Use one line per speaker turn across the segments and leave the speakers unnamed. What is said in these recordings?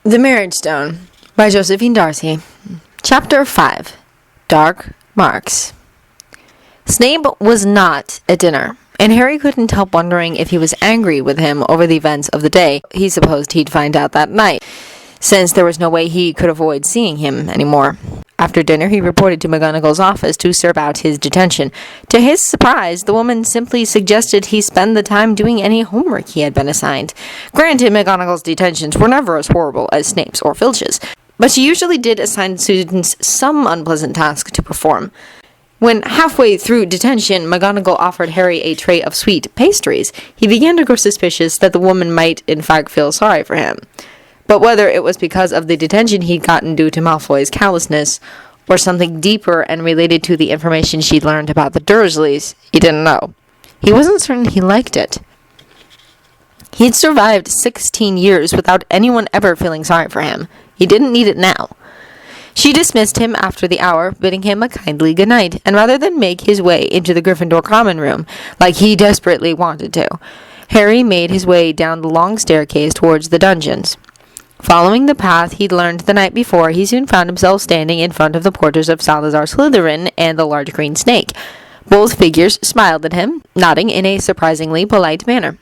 The Marriage Stone by Josephine Darcy. Chapter 5. Dark Marks. Snape was not at dinner, and Harry couldn't help wondering if he was angry with him over the events of the day. He supposed he'd find out that night, since there was no way he could avoid seeing him anymore. After dinner, he reported to McGonagall's office to serve out his detention. To his surprise, the woman simply suggested he spend the time doing any homework he had been assigned. Granted, McGonagall's detentions were never as horrible as Snape's or Filch's, but she usually did assign students some unpleasant task to perform. When halfway through detention, McGonagall offered Harry a tray of sweet pastries, he began to grow suspicious that the woman might, in fact, feel sorry for him. But whether it was because of the detention he'd gotten due to Malfoy's callousness, or something deeper and related to the information she'd learned about the Dursleys, he didn't know. He wasn't certain he liked it. He'd survived 16 years without anyone ever feeling sorry for him. He didn't need it now. She dismissed him after the hour, bidding him a kindly good night, and rather than make his way into the Gryffindor common room, like he desperately wanted to, Harry made his way down the long staircase towards the dungeons. Following the path he'd learned the night before, he soon found himself standing in front of the porters of Salazar Slytherin and the large green snake. Both figures smiled at him, nodding in a surprisingly polite manner.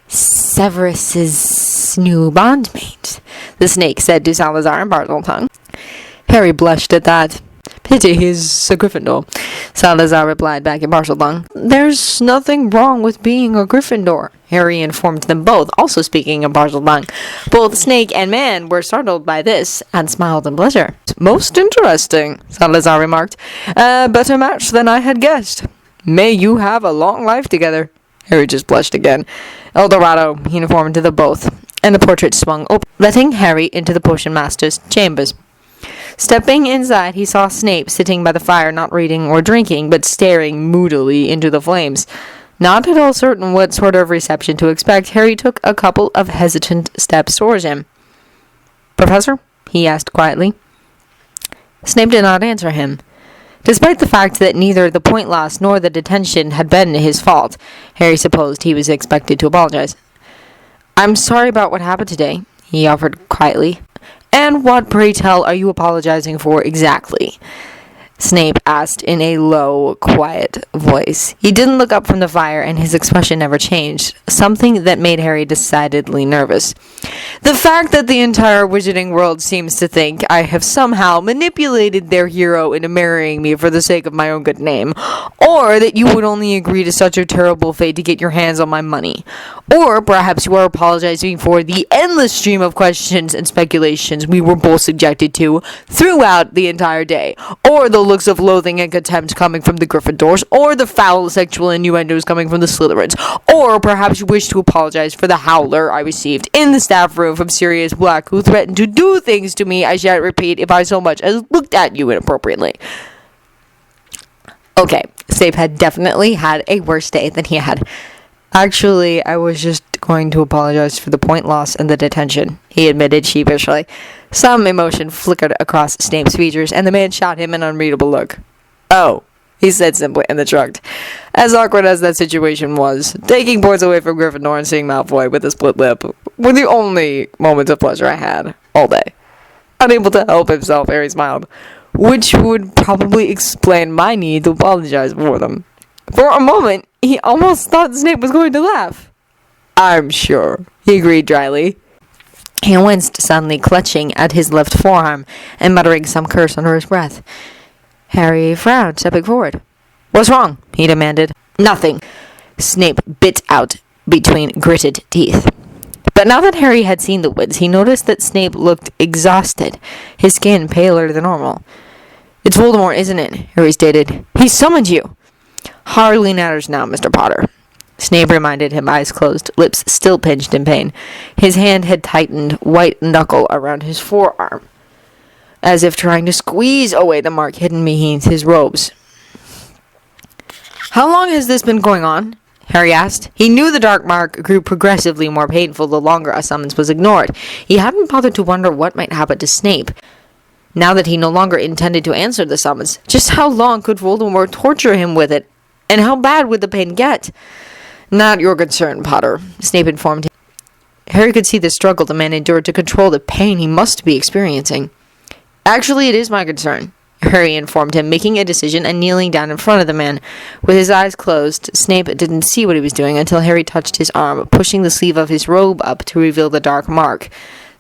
"Severus's new bondmate," the snake said to Salazar in Parseltongue. Harry blushed at that. "Pity he's a Gryffindor," Salazar replied back in Parseltongue. "There's nothing wrong with being a Gryffindor," Harry informed them both, also speaking in Parseltongue. Both snake and man were startled by this, and smiled in pleasure. "Most interesting," Salazar remarked. "Better match than I had guessed. May you have a long life together." Harry just blushed again. "El Dorado," he informed them both, and the portrait swung open, letting Harry into the Potion Master's chambers. Stepping inside, he saw Snape sitting by the fire, not reading or drinking, but staring moodily into the flames. Not at all certain what sort of reception to expect, Harry took a couple of hesitant steps towards him. "Professor?" he asked quietly. Snape did not answer him. Despite the fact that neither the point loss nor the detention had been his fault, Harry supposed he was expected to apologize. "I'm sorry about what happened today," he offered quietly. "And what, pray tell, are you apologizing for exactly?" Snape asked in a low, quiet voice. He didn't look up from the fire, and his expression never changed, something that made Harry decidedly nervous. "The fact that the entire wizarding world seems to think I have somehow manipulated their hero into marrying me for the sake of my own good name, or that you would only agree to such a terrible fate to get your hands on my money. Or perhaps you are apologizing for the endless stream of questions and speculations we were both subjected to throughout the entire day, or the looks of loathing and contempt coming from the Gryffindors, or the foul sexual innuendos coming from the Slytherins, or perhaps you wish to apologize for the howler I received in the staff room from Sirius Black, who threatened to do things to me I shan't repeat if I so much as looked at you inappropriately." Okay, Snape had definitely had a worse day than he had. "Actually, I was just going to apologize for the point loss and the detention," he admitted sheepishly. Some emotion flickered across Snape's features, and the man shot him an unreadable look. "Oh," he said simply, and then shrugged. As awkward as that situation was, taking points away from Gryffindor and seeing Malfoy with a split lip were the only moments of pleasure I had all day. Unable to help himself, Harry smiled, which would probably explain my need to apologize for them. For a moment, he almost thought Snape was going to laugh. "I'm sure," he agreed dryly. He winced, suddenly clutching at his left forearm and muttering some curse under his breath. Harry frowned, stepping forward. "What's wrong?" he demanded. "Nothing," Snape bit out between gritted teeth. But now that Harry had seen the woods, he noticed that Snape looked exhausted, his skin paler than normal. "It's Voldemort, isn't it?" Harry stated. "He summoned you." "Hardly matters now, Mr. Potter," Snape reminded him, eyes closed, lips still pinched in pain. His hand had tightened, white knuckle around his forearm, as if trying to squeeze away the mark hidden beneath his robes. "How long has this been going on?" Harry asked. He knew the dark mark grew progressively more painful the longer a summons was ignored. He hadn't bothered to wonder what might happen to Snape, now that he no longer intended to answer the summons. Just how long could Voldemort torture him with it, and how bad would the pain get? "Not your concern, Potter," Snape informed him. Harry could see the struggle the man endured to control the pain he must be experiencing. Actually, it is my concern, Harry informed him, making a decision and kneeling down in front of the man. With his eyes closed, Snape didn't see what he was doing until Harry touched his arm, pushing the sleeve of his robe up to reveal the dark mark.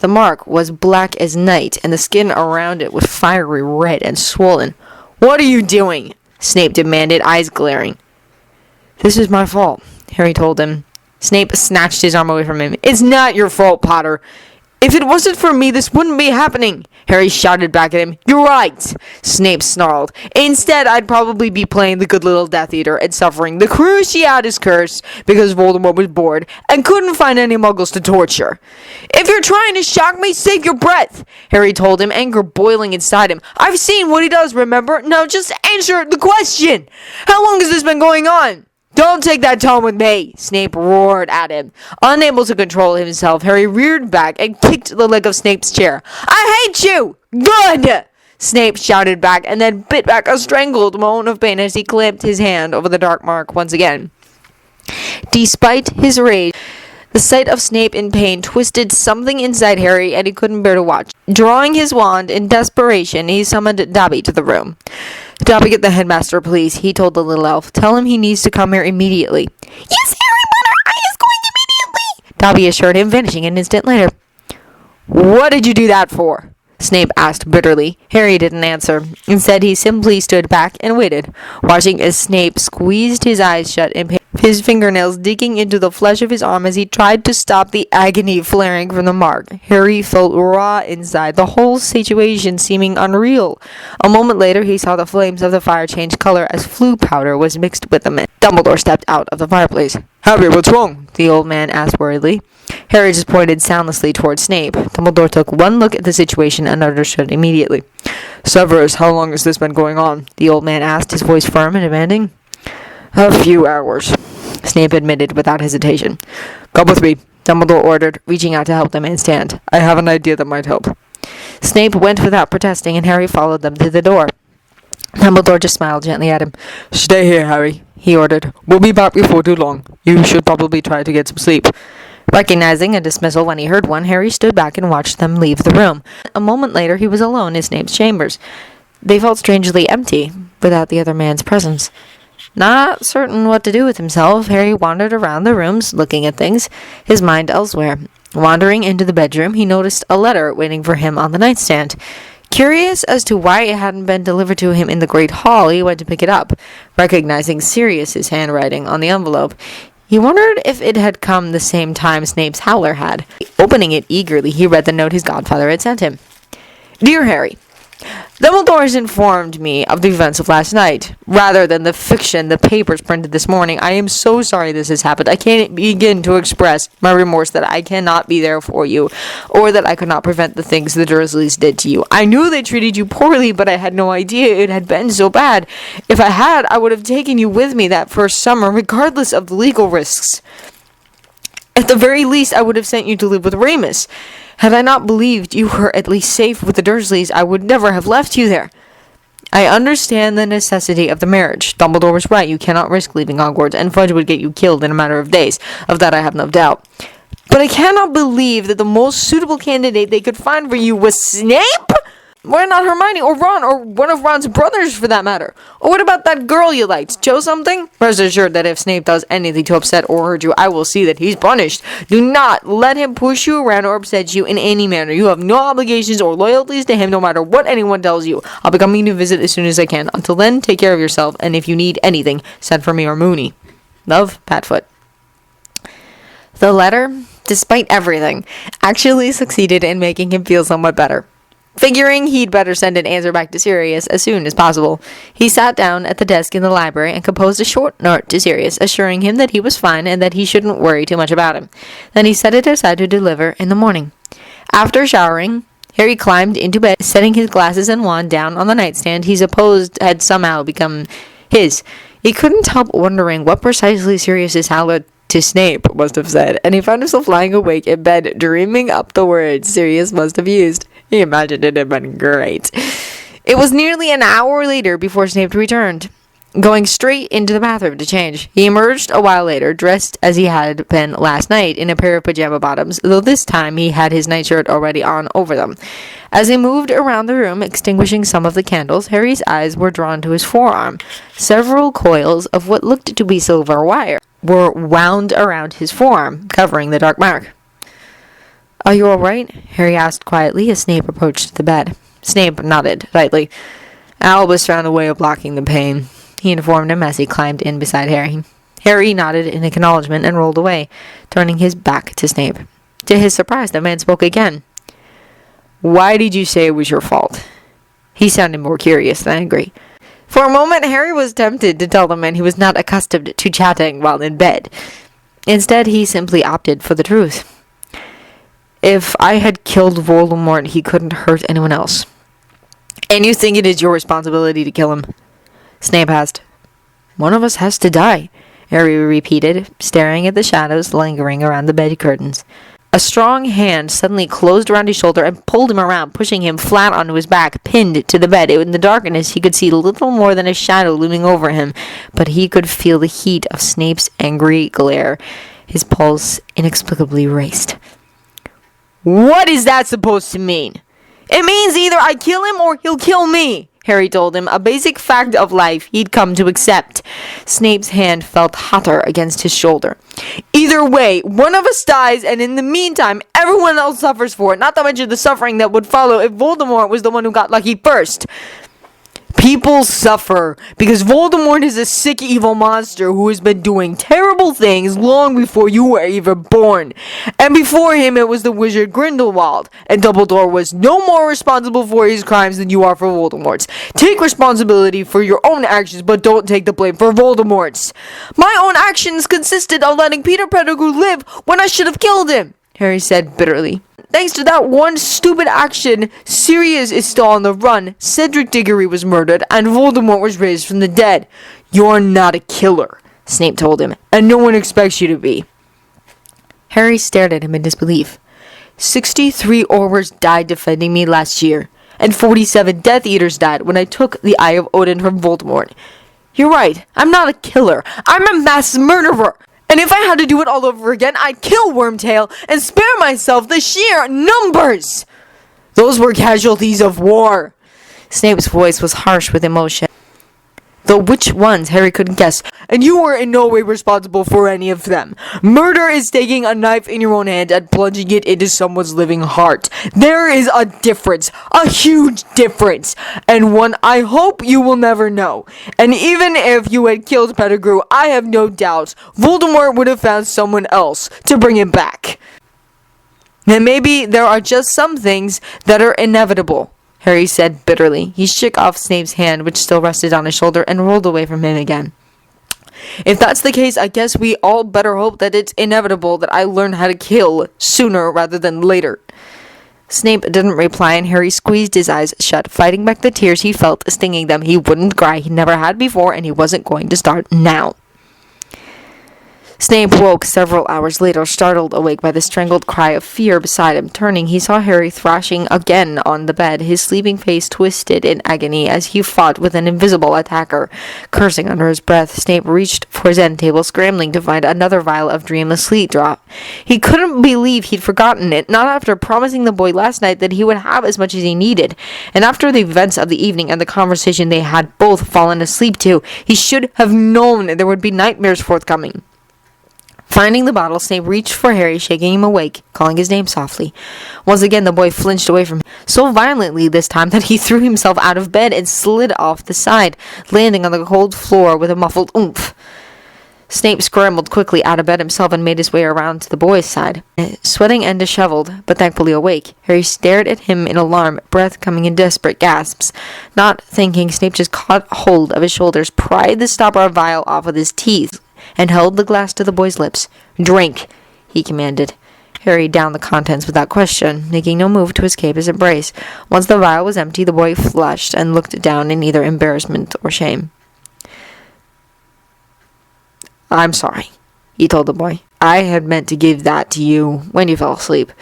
The mark was black as night, and the skin around it was fiery red and swollen. "What are you doing?" Snape demanded, eyes glaring. "This is my fault," Harry told him. Snape snatched his arm away from him. "It's not your fault, Potter. If it wasn't for me, this wouldn't be happening," Harry shouted back at him. "You're right," Snape snarled. "Instead, I'd probably be playing the good little Death Eater and suffering the Cruciatus curse because Voldemort was bored and couldn't find any muggles to torture." "If you're trying to shock me, save your breath," Harry told him, anger boiling inside him. "I've seen what he does, remember? Now just answer the question. How long has this been going on?" "Don't take that tone with me," Snape roared at him. Unable to control himself, Harry reared back and kicked the leg of Snape's chair. "I hate you!" "Good!" Snape shouted back and then bit back a strangled moan of pain as he clamped his hand over the dark mark once again. Despite his rage, the sight of Snape in pain twisted something inside Harry, and he couldn't bear to watch. Drawing his wand in desperation, he summoned Dobby to the room. "Dobby, get the headmaster, please," he told the little elf. "Tell him he needs to come here immediately." "Yes, Harry Potter, I is going immediately," Dobby assured him, vanishing an instant later. "What did you do that for?" Snape asked bitterly. Harry didn't answer. Instead, he simply stood back and waited, watching as Snape squeezed his eyes shut in pain, his fingernails digging into the flesh of his arm as he tried to stop the agony flaring from the mark. Harry felt raw inside, the whole situation seeming unreal. A moment later, he saw the flames of the fire change color as flue powder was mixed with them. Dumbledore stepped out of the fireplace. "Harry, what's wrong?" the old man asked worriedly. Harry just pointed soundlessly towards Snape. Dumbledore took one look at the situation and understood immediately. "Severus, how long has this been going on?" the old man asked, his voice firm and demanding. "A few hours," Snape admitted without hesitation. "Come with me," Dumbledore ordered, reaching out to help the man stand. "I have an idea that might help." Snape went without protesting, and Harry followed them to the door. Dumbledore just smiled gently at him. "Stay here, Harry," he ordered. "We'll be back before too long. You should probably try to get some sleep." Recognizing a dismissal when he heard one, Harry stood back and watched them leave the room. A moment later, he was alone in Snape's chambers. They felt strangely empty without the other man's presence. Not certain what to do with himself, Harry wandered around the rooms, looking at things, his mind elsewhere. Wandering into the bedroom, he noticed a letter waiting for him on the nightstand. Curious as to why it hadn't been delivered to him in the Great Hall, he went to pick it up, recognizing Sirius's handwriting on the envelope. He wondered if it had come the same time Snape's howler had. Opening it eagerly, he read the note his godfather had sent him. "Dear Harry, Dumbledore has informed me of the events of last night, rather than the fiction the papers printed this morning. I am so sorry this has happened. I can't begin to express my remorse that I cannot be there for you, or that I could not prevent the things the Dursleys did to you. I knew they treated you poorly, but I had no idea it had been so bad. If I had, I would have taken you with me that first summer, regardless of the legal risks. At the very least, I would have sent you to live with Remus. Had I not believed you were at least safe with the Dursleys, I would never have left you there. I understand the necessity of the marriage. Dumbledore was right. You cannot risk leaving Hogwarts, and Fudge would get you killed in a matter of days. Of that I have no doubt. But I cannot believe that the most suitable candidate they could find for you was Snape? Why not Hermione or Ron or one of Ron's brothers for that matter? Or what about that girl you liked, Cho something? Rest assured that if Snape does anything to upset or hurt you, I will see that he's punished. Do not let him push you around or upset you in any manner. You have no obligations or loyalties to him no matter what anyone tells you. I'll be coming to visit as soon as I can. Until then, take care of yourself, and if you need anything, send for me or Moony. Love, Padfoot. The letter, despite everything, actually succeeded in making him feel somewhat better. Figuring he'd better send an answer back to Sirius as soon as possible, he sat down at the desk in the library and composed a short note to Sirius, assuring him that he was fine and that he shouldn't worry too much about him. Then he set it aside to deliver in the morning. After showering, Harry climbed into bed, setting his glasses and wand down on the nightstand he supposed had somehow become his. He couldn't help wondering what precisely Sirius's howler to Snape must have said, and he found himself lying awake in bed, dreaming up the words Sirius must have used. He imagined it had been great. It was nearly an hour later before Snape returned. going straight into the bathroom to change. He emerged a while later, dressed as he had been last night, in a pair of pajama bottoms, though this time he had his nightshirt already on over them. As he moved around the room, extinguishing some of the candles, Harry's eyes were drawn to his forearm. Several coils of what looked to be silver wire were wound around his forearm, covering the dark mark. "Are you all right?" Harry asked quietly as Snape approached the bed. Snape nodded tightly. "Albus found a way of blocking the pain," he informed him as he climbed in beside Harry. Harry nodded in acknowledgement and rolled away, turning his back to Snape. To his surprise, the man spoke again. "Why did you say it was your fault?" He sounded more curious than angry. For a moment, Harry was tempted to tell the man he was not accustomed to chatting while in bed. Instead, he simply opted for the truth. "If I had killed Voldemort, he couldn't hurt anyone else." "And you think it is your responsibility to kill him?" Snape asked. "One of us has to die," Harry repeated, staring at the shadows lingering around the bed curtains. A strong hand suddenly closed around his shoulder and pulled him around, pushing him flat onto his back, pinned to the bed. In the darkness, he could see little more than a shadow looming over him, but he could feel the heat of Snape's angry glare. His pulse inexplicably raced. "What is that supposed to mean?" "It means either I kill him or he'll kill me," Harry told him, a basic fact of life he'd come to accept. Snape's hand felt hotter against his shoulder. "Either way, one of us dies, and in the meantime, everyone else suffers for it, not to mention the suffering that would follow if Voldemort was the one who got lucky first." "People suffer because Voldemort is a sick, evil monster who has been doing terrible things long before you were even born. And before him, it was the wizard Grindelwald. And Dumbledore was no more responsible for his crimes than you are for Voldemort's. Take responsibility for your own actions, but don't take the blame for Voldemort's." "My own actions consisted of letting Peter Pettigrew live when I should have killed him," Harry said bitterly. "Thanks to that one stupid action, Sirius is still on the run, Cedric Diggory was murdered, and Voldemort was raised from the dead." "You're not a killer," Snape told him, "and no one expects you to be." Harry stared at him in disbelief. 63 Aurors died defending me last year, and 47 Death Eaters died when I took the Eye of Odin from Voldemort. You're right, I'm not a killer, I'm a mass murderer! And if I had to do it all over again, I'd kill Wormtail and spare myself the sheer numbers! Those were casualties of war. Snape's voice was harsh with emotion. Though which ones, Harry couldn't guess. And you were in no way responsible for any of them. Murder is taking a knife in your own hand and plunging it into someone's living heart. There is a difference. A huge difference. And one I hope you will never know. And even if you had killed Pettigrew, I have no doubt Voldemort would have found someone else to bring him back. And maybe there are just some things that are inevitable, Harry said bitterly. He shook off Snape's hand, which still rested on his shoulder, and rolled away from him again. If that's the case, I guess we all better hope that it's inevitable that I learn how to kill sooner rather than later. Snape didn't reply, and Harry squeezed his eyes shut, fighting back the tears he felt stinging them. He wouldn't cry, he never had before, and he wasn't going to start now. Snape woke several hours later, startled awake by the strangled cry of fear beside him. Turning, he saw Harry thrashing again on the bed, his sleeping face twisted in agony as he fought with an invisible attacker. Cursing under his breath, Snape reached for his end table, scrambling to find another vial of dreamless sleep drop. He couldn't believe he'd forgotten it, not after promising the boy last night that he would have as much as he needed. And after the events of the evening and the conversation they had both fallen asleep to, he should have known there would be nightmares forthcoming. Finding the bottle, Snape reached for Harry, shaking him awake, calling his name softly. Once again, the boy flinched away from him, so violently this time that he threw himself out of bed and slid off the side, landing on the cold floor with a muffled oomph. Snape scrambled quickly out of bed himself and made his way around to the boy's side. Sweating and disheveled, but thankfully awake, Harry stared at him in alarm, breath coming in desperate gasps. Not thinking, Snape just caught hold of his shoulders, pried the stopper vial off with his teeth, and held the glass to the boy's lips. "Drink," he commanded. Harry downed the contents without question, making no move to escape his embrace. Once the vial was empty, the boy flushed and looked down in either embarrassment or shame. "I'm sorry," he told the boy. "I had meant to give that to you when you fell asleep."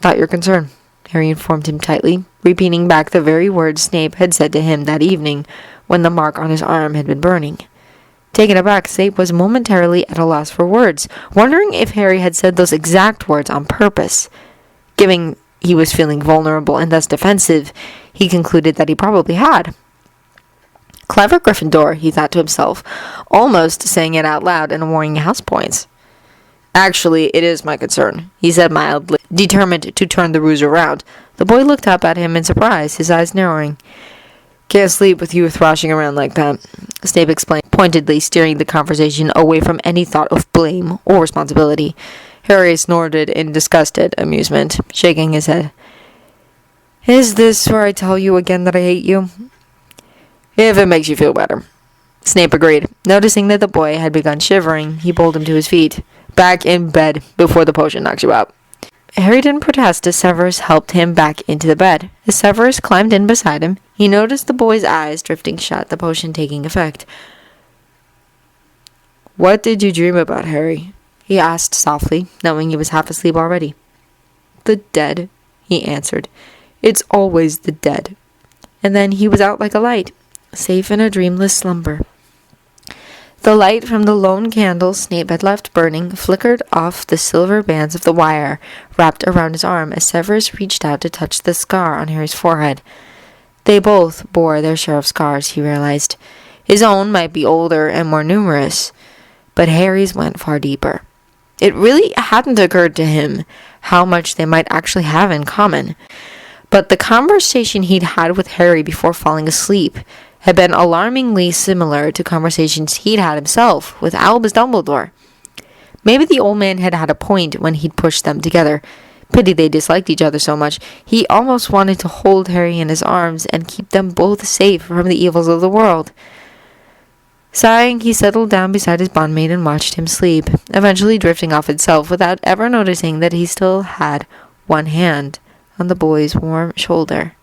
"Not your concern," Harry informed him tightly. repeating back the very words Snape had said to him that evening when the mark on his arm had been burning. Taken aback, Snape was momentarily at a loss for words, wondering if Harry had said those exact words on purpose. Given he was feeling vulnerable and thus defensive, he concluded that he probably had. Clever Gryffindor, he thought to himself, almost saying it out loud and awarding house points. Actually, it is my concern, he said mildly, determined to turn the ruse around. The boy looked up at him in surprise, his eyes narrowing. Can't sleep with you thrashing around like that, Snape explained, pointedly steering the conversation away from any thought of blame or responsibility. Harry snorted in disgusted amusement, shaking his head. Is this where I tell you again that I hate you? If it makes you feel better. Snape agreed. Noticing that the boy had begun shivering, he pulled him to his feet. Back in bed before the potion knocks you out. Harry didn't protest as Severus helped him back into the bed. As Severus climbed in beside him, he noticed the boy's eyes drifting shut, the potion taking effect. What did you dream about, Harry? He asked softly, knowing he was half asleep already. The dead, he answered. It's always the dead. And then he was out like a light, safe in a dreamless slumber. The light from the lone candle Snape had left burning flickered off the silver bands of the wire wrapped around his arm as Severus reached out to touch the scar on Harry's forehead. They both bore their share of scars, he realized. His own might be older and more numerous, but Harry's went far deeper. It really hadn't occurred to him how much they might actually have in common. But the conversation he'd had with Harry before falling asleep had been alarmingly similar to conversations he'd had himself with Albus Dumbledore. Maybe the old man had had a point when he'd pushed them together. Pity they disliked each other so much. He almost wanted to hold Harry in his arms and keep them both safe from the evils of the world. Sighing, he settled down beside his bondmate and watched him sleep, eventually drifting off itself without ever noticing that he still had one hand on the boy's warm shoulder.